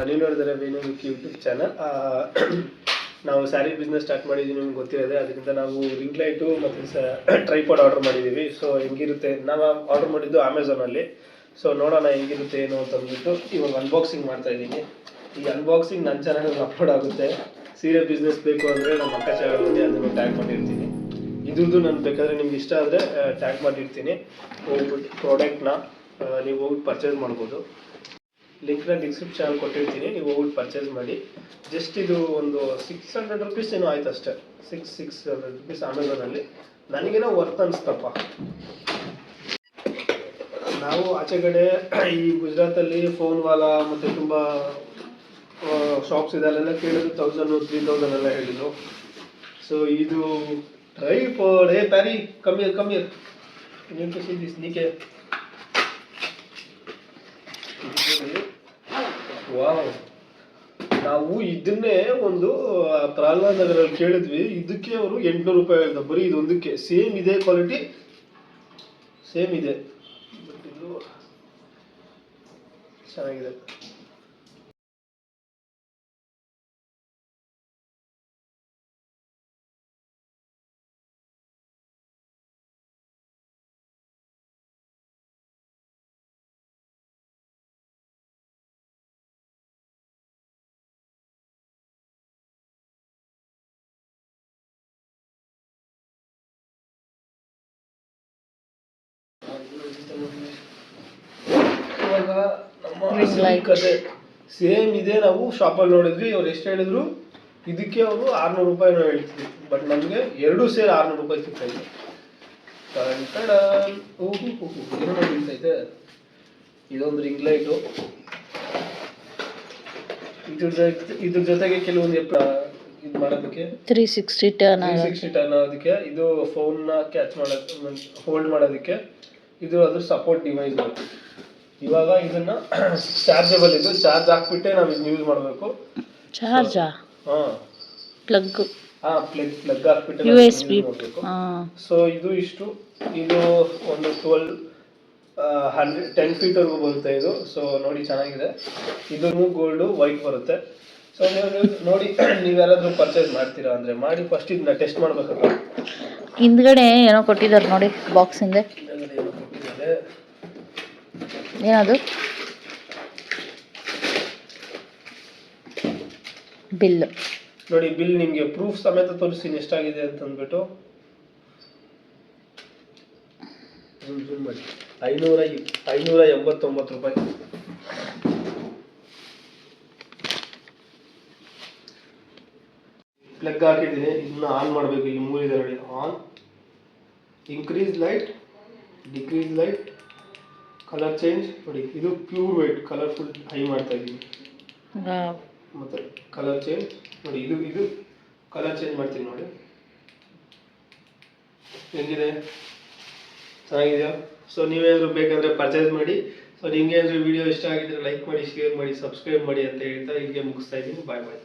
ನೀವು ನೋಡಿದರೆ Venu YouTube channel. ನಾವು ಸ್ಯಾರಿ ಬಿಸ್ನೆಸ್ ಸ್ಟಾರ್ಟ್ ಮಾಡಿದ್ದೀವಿ, ನಿಮ್ಗೆ ಗೊತ್ತಿರೋದೆ. ಅದರಿಂದ ನಾವು ರಿಂಗ್ ಲೈಟು ಮತ್ತು ಟ್ರೈಪಾಡ್ ಆರ್ಡರ್ ಮಾಡಿದ್ದೀವಿ. ಸೊ ಹೆಂಗಿರುತ್ತೆ, ನಾವು ಆರ್ಡರ್ ಮಾಡಿದ್ದು ಅಮೆಝಾನಲ್ಲಿ. ಸೊ ನೋಡೋಣ ಹೆಂಗಿರುತ್ತೆ ಏನು ಅಂತ ಅಂದ್ಬಿಟ್ಟು ಇವಾಗ ಅನ್ಬಾಕ್ಸಿಂಗ್ ಮಾಡ್ತಾ ಇದ್ದೀನಿ. ಈ ಅನ್ಬಾಕ್ಸಿಂಗ್ ನನ್ನ ಚಾನಲಲ್ಲಿ ಅಪ್ಲೋಡ್ ಆಗುತ್ತೆ. ಸೀರೆ ಬಿಸ್ನೆಸ್ ಬೇಕು ಅಂದರೆ ನಮ್ಮ ಅಕ್ಕ ಚಾನಲಲ್ಲಿ ಅದನ್ನು ಟ್ಯಾಗ್ ಮಾಡಿರ್ತೀನಿ. ಇದ್ರದ್ದು ನಾನು ಬೇಕಾದರೆ ನಿಮ್ಗೆ ಇಷ್ಟ ಆದರೆ ಟ್ಯಾಗ್ ಮಾಡಿರ್ತೀನಿ. ಹೋಗ್ಬಿಟ್ಟು ಪ್ರಾಡಕ್ಟ್ನ ನೀವು ಹೋಗಿ ಪರ್ಚೇಸ್ ಮಾಡ್ಬೋದು. ಲಿಂಕ್ನ ಡಿಸ್ಕ್ರಿಪ್ಷನ್ ಕೊಟ್ಟಿರ್ತೀನಿ, ನೀವು ಹೋಗ್ಬಿಟ್ಟು ಪರ್ಚೇಸ್ ಮಾಡಿ. ಜಸ್ಟ್ ಇದು ಒಂದು 600 ರುಪೀಸ್ ಏನೋ ಆಯ್ತು ಅಷ್ಟೇ. 600 ರುಪೀಸ್ ಅಮೆಝಾನಲ್ಲಿ. ನನಗೇನೋ ವರ್ತ್ ಅನಿಸ್ತಪ್ಪ. ನಾವು ಆಚೆ ಕಡೆ ಈ ಗುಜರಾತಲ್ಲಿ ಫೋನ್ ವಾಲಾ ಮತ್ತು ತುಂಬ ಶಾಪ್ಸ್ ಇದೆ, ಅಲ್ಲೆಲ್ಲ ಕೇಳಿದ್ರು 1000 3000 ಎಲ್ಲ ಹೇಳಿದ್ರು. ಸೊ ಇದು ಟ್ರೈಪಾಡ್. ಪ್ಯಾರಿ ಕಮ್ಮಿ ನೀನು ಟು ಸಿ ದಿಸ್ ನೀಕೆ. ವಾವ್, ನಾವು ಇದನ್ನೇ ಒಂದು ಪ್ರಹ್ಲಾದ್ ನಗರಲ್ಲಿ ಕೇಳಿದ್ವಿ. ಇದಕ್ಕೆ ಅವರು 800 ರೂಪಾಯಿ ಹೇಳ್ದ ಬರೀ ಇದೊಂದಕ್ಕೆ. ಸೇಮ್ ಇದೆ ಕ್ವಾಲಿಟಿ, ಸೇಮ್ ಇದೆ, ಬಟ್ ಇದು ಚೆನ್ನಾಗಿದೆ. ಇವಾಗ ನಮ್ಮ ಕತೆ ಸೇಮ್ ಇದೆ. ನಾವು ಶಾಪಲ್ಲಿ ನೋಡಿದ್ವಿ, ಅವ್ರು ಎಷ್ಟು ಹೇಳಿದ್ರು ಇದಕ್ಕೆ ಅವರು 600 ರೂಪಾಯಿನೋ ಹೇಳ್ತಿದ್ರು. ಬಟ್ ನಮಗೆ 2 ಸೇರಿ 600 ರೂಪಾಯಿ ಸಿಗ್ತಾಯಿದೆ. ಬೀಳ್ತೈತೆ. ಇದೊಂದು ರಿಂಗ್ ಲೈಟು, ಇದ್ರ ಜೊತೆಗೆ ಕೆಲವೊಂದು ಇದು ಮಾಡೋದಕ್ಕೆ 360 ಟರ್ನ್ ಆಗೋದಕ್ಕೆ, ಇದು ಫೋನ್ನ ಕ್ಯಾಚ್ ಮಾಡೋಕ್ಕೆ, ಹೋಲ್ಡ್ ಮಾಡೋದಕ್ಕೆ ಇದು ಅದ್ರ ಸಪೋರ್ಟ್ ಡಿವೈಸ್. ಇವಾಗ ಇದನ್ನ ಚಾರ್ಜಬಲ್, ಇದು ಚಾರ್ಜ್ ಹಾಕ್ಬಿಟ್ಟೆ ನಾವು ಇದನ್ನ ಯೂಸ್ ಮಾಡಬೇಕು. ಚಾರ್ಜಾ? ಪ್ಲಗ್ ಹಾಕ್ಬಿಟ್ಟೆ USB ಮಾಡಬೇಕು. ಸೊ ಇದು ಇದು ಒಂದು 10 ಫೀಟ್ವರೆಗೂ ಬರುತ್ತೆ ಇದು. ಸೊ ನೋಡಿ ಚೆನ್ನಾಗಿದೆ. ಇದನ್ನು ಗೋಲ್ಡು ವೈಟ್ ಬರುತ್ತೆ. ಸೊ ನೀವು ನೋಡಿ, ನೀವು ಯಾರಾದರೂ ಪರ್ಚೇಸ್ ಮಾಡ್ತೀರಾ ಅಂದರೆ ಮಾಡಿ. ಫಸ್ಟ್ ಇದನ್ನ ಟೆಸ್ಟ್ ಮಾಡಬೇಕಲ್ಲ. ಹಿಂದ್ಗಡೆ ಏನೋ ಕೊಟ್ಟಿದ್ದಾರೆ ನೋಡಿ, ಬಾಕ್ಸ್ ಹಿಂದೆ ಏನೋ ಕೊಟ್ಟಿದ್ದಾರೆ. ಏನದು? ಬಿಲ್ ನೋಡಿ. ಬಿಲ್ ನಿಮಗೆ ಪ್ರೂಫ್ ಸಮೇತ ತೋರಿಸ್ತೀನಿ ಎಷ್ಟಾಗಿದೆ ಅಂತಂದ್ಬಿಟ್ಟು. 589 ರೂಪಾಯಿ. ಪ್ಲಗ್ ಹಾಕಿದ್ದೀನಿ. ಇದನ್ನ ಆನ್ ಮಾಡಬೇಕು. ಇಲ್ಲಿ 3 ಇದೆ ನೋಡಿ. On, increase light, decrease light, colour change. ನೋಡಿ ಇದು ಪ್ಯೂರ್ ವೈಟ್, ಕಲರ್ಫುಲ್ ಹೈ ಮಾಡ್ತಾ ಇದ್ದೀನಿ. ಮತ್ತೆ ಕಲರ್ ಚೇಂಜ್ ನೋಡಿ. ಇದು ಕಲರ್ ಚೇಂಜ್ ಮಾಡ್ತೀನಿ ನೋಡಿ. ಹೆಂಗಿದೆ? ಚೆನ್ನಾಗಿದೆಯಾ? ಸೊ ನೀವೇನಾದರೂ ಬೇಕಂದರೆ ಪರ್ಚೇಸ್ ಮಾಡಿ. ಸೊ ನಿಮಗೆ ಏನಾದರೂ ವಿಡಿಯೋ ಇಷ್ಟ ಆಗಿದ್ರೆ ಲೈಕ್ ಮಾಡಿ, ಶೇರ್ ಮಾಡಿ, ಸಬ್ಸ್ಕ್ರೈಬ್ ಮಾಡಿ ಅಂತ ಹೇಳ್ತಾ ಇಲ್ಲಿಗೆ ಮುಗಿಸ್ತಾ ಇದ್ದೀನಿ. ಬಾಯ್ ಬಾಯ್.